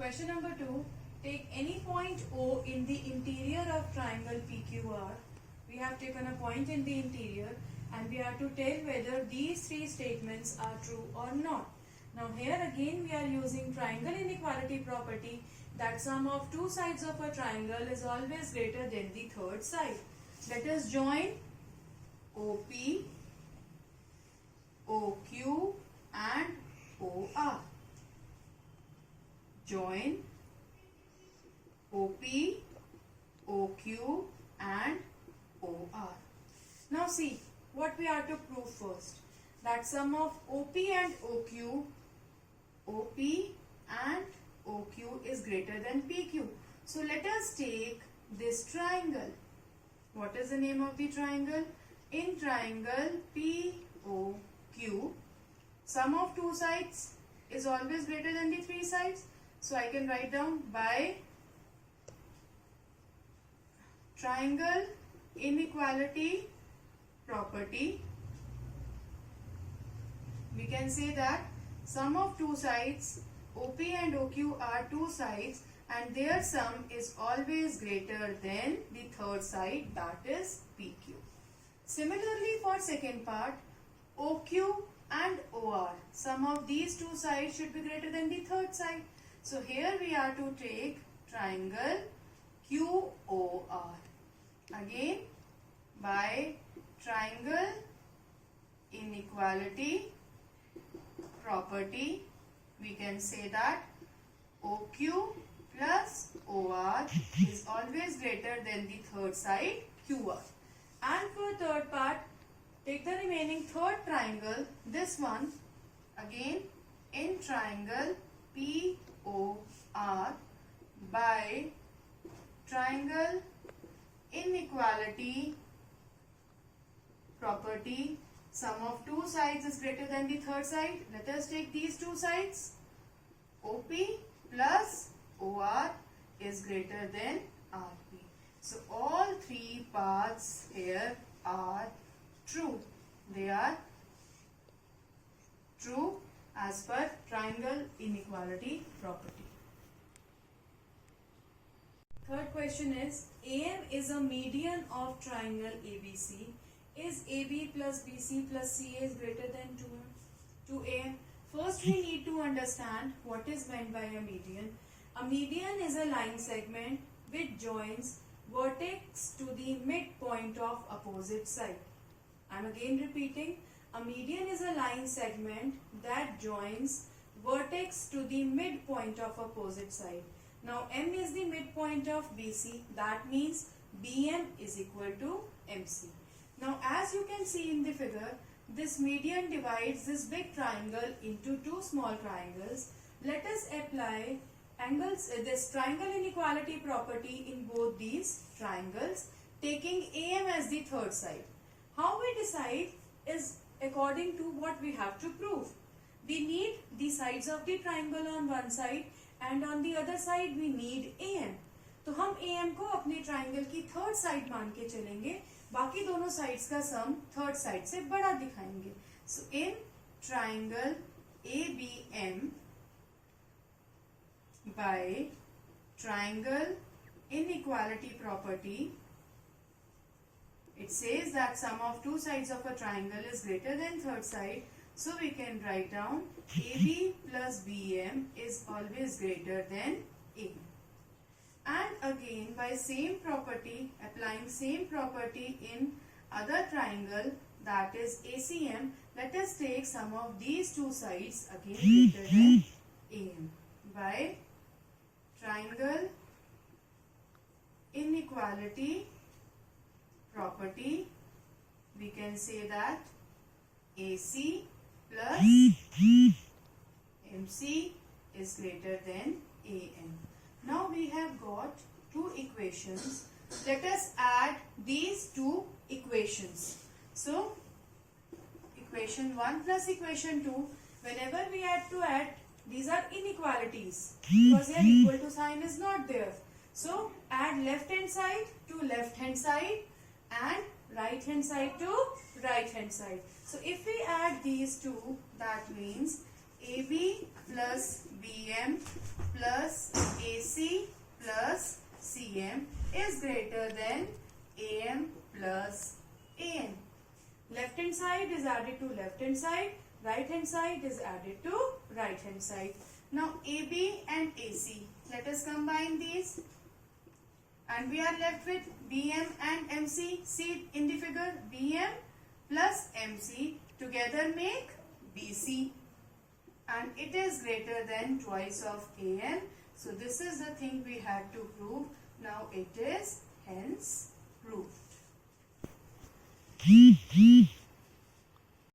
Question number 2. Take any point O in the interior of triangle PQR. We have taken a point in the interior and we have to tell whether these three statements are true or not. Now here again we are using triangle inequality property that sum of two sides of a triangle is always greater than the third side. Let us join OP, OQ and OR. Join OP, OQ and OR. Now see what we are to prove first. That sum of OP and OQ, OP and OQ is greater than PQ. So let us take this triangle. What is the name of the triangle? In triangle POQ, sum of two sides is always greater than the three sides. So I can write down by triangle inequality property, we can say that sum of two sides, OP and OQ are two sides and their sum is always greater than the third side, that is PQ. Similarly for second part, OQ and OR, sum of these two sides should be greater than the third side. So here we are to take triangle QOR. Again by triangle inequality property, we can say that OQ plus OR is always greater than the third side QR. And for third part, take the remaining third triangle, this one, again in triangle POR by triangle inequality property, sum of two sides is greater than the third side. Let us take these two sides. OP plus OR is greater than RP. So all three paths here are true. They are true as per triangle inequality property. Third question is, AM is a median of triangle ABC. Is AB plus BC plus CA is greater than 2AM? First we need to understand what is meant by a median. A median is a line segment which joins vertex to the midpoint of opposite side. I am again repeating, a median is a line segment that joins vertex to the midpoint of opposite side. Now M is the midpoint of BC, that means BM is equal to MC. Now as you can see in the figure, this median divides this big triangle into two small triangles. Let us apply this triangle inequality property in both these triangles, taking AM as the third side. How we decide is according to what we have to prove. We need the sides of the triangle on one side and on the other side we need AM. तो हम AM को अपने triangle की third side मान के चलेंगे, बाकी दोनों sides का sum third side से बड़ा दिखाएंगे. So in triangle ABM by triangle inequality property, it says that sum of two sides of a triangle is greater than third side. So we can write down AB plus BM is always greater than AM. And again by same property, applying same property in other triangle, that is ACM, let us take sum of these two sides again greater than AM by triangle inequality property, we can say that AC plus MC is greater than AM. Now we have got two equations. Let us add these two equations. So equation 1 plus equation 2, whenever we had to add, these are inequalities because their equal to sign is not there. So add left hand side to left hand side and right hand side to right hand side. So if we add these two, that means AB plus BM plus hand side is added to left hand side, right hand side is added to right hand side. Now AB and AC, let us combine these and we are left with BM and MC. See in the figure, BM plus MC together make BC, and it is greater than twice of AN. So this is the thing we had to prove. Now it is hence proved.